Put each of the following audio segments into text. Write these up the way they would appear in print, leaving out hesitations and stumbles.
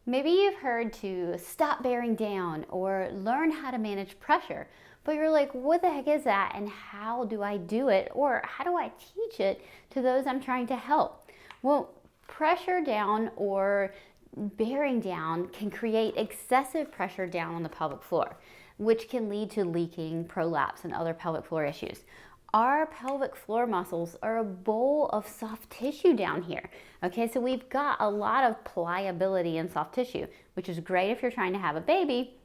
Maybe you've heard to stop bearing down or learn how to manage pressure, but you're like, what the heck is that and how do I do it, or how do I teach it to those I'm trying to help? Well, pressure down or bearing down can create excessive pressure down on the pelvic floor, which can lead to leaking, prolapse, and other pelvic floor issues. Our pelvic floor muscles are a bowl of soft tissue down here. Okay, so we've got a lot of pliability in soft tissue, which is great if you're trying to have a baby,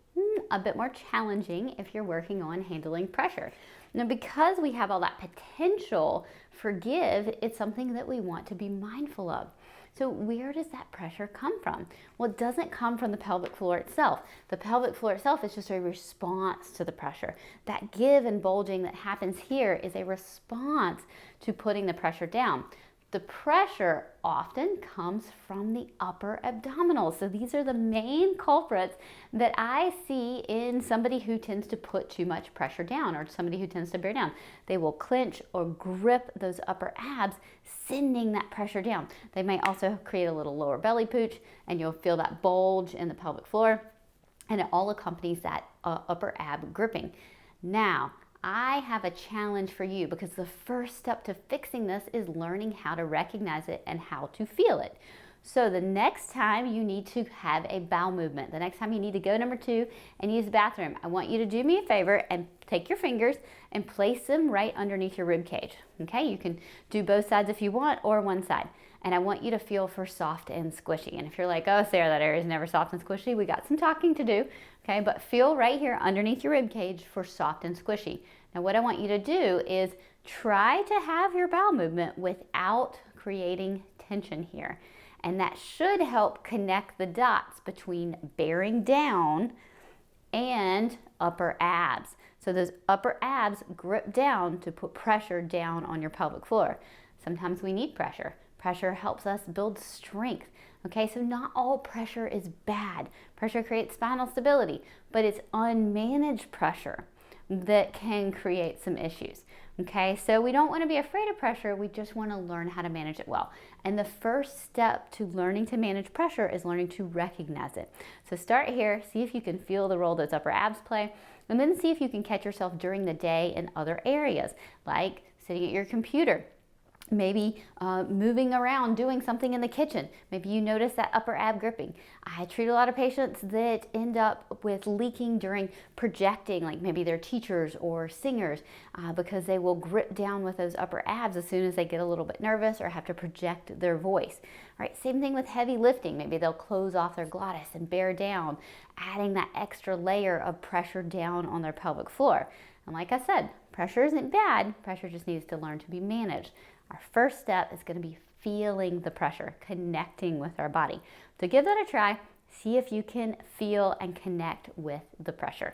a bit more challenging if you're working on handling pressure. Now, because we have all that potential for give, it's something that we want to be mindful of. So where does that pressure come from? Well, it doesn't come from the pelvic floor itself. The pelvic floor itself is just a response to the pressure. That give and bulging that happens here is a response to putting the pressure down. The pressure often comes from the upper abdominals. So these are the main culprits that I see in somebody who tends to put too much pressure down, or somebody who tends to bear down. They will clench or grip those upper abs, sending that pressure down. They may also create a little lower belly pooch, and you'll feel that bulge in the pelvic floor, and it all accompanies that upper ab gripping. Now, I have a challenge for you, because the first step to fixing this is learning how to recognize it and how to feel it. So the next time you need to have a bowel movement, the next time you need to go number 2 and use the bathroom, I want you to do me a favor and take your fingers and place them right underneath your rib cage. Okay, you can do both sides if you want, or one side. And I want you to feel for soft and squishy. And if you're like, oh, Sarah, that area is never soft and squishy, we got some talking to do. Okay, but feel right here underneath your rib cage for soft and squishy. Now, what I want you to do is try to have your bowel movement without creating tension here. And that should help connect the dots between bearing down and upper abs. So those upper abs grip down to put pressure down on your pelvic floor. Sometimes we need pressure. Pressure helps us build strength. Okay, so not all pressure is bad. Pressure creates spinal stability, but it's unmanaged pressure that can create some issues. Okay, so we don't want to be afraid of pressure, we just want to learn how to manage it well. And the first step to learning to manage pressure is learning to recognize it. So start here, see if you can feel the role those upper abs play, and then see if you can catch yourself during the day in other areas, like sitting at your computer. Maybe moving around, doing something in the kitchen. Maybe you notice that upper ab gripping. I treat a lot of patients that end up with leaking during projecting, like maybe they're teachers or singers, because they will grip down with those upper abs as soon as they get a little bit nervous or have to project their voice. All right, same thing with heavy lifting. Maybe they'll close off their glottis and bear down, adding that extra layer of pressure down on their pelvic floor. And like I said, pressure isn't bad, pressure just needs to learn to be managed. Our first step is going to be feeling the pressure, connecting with our body. So give that a try. See if you can feel and connect with the pressure.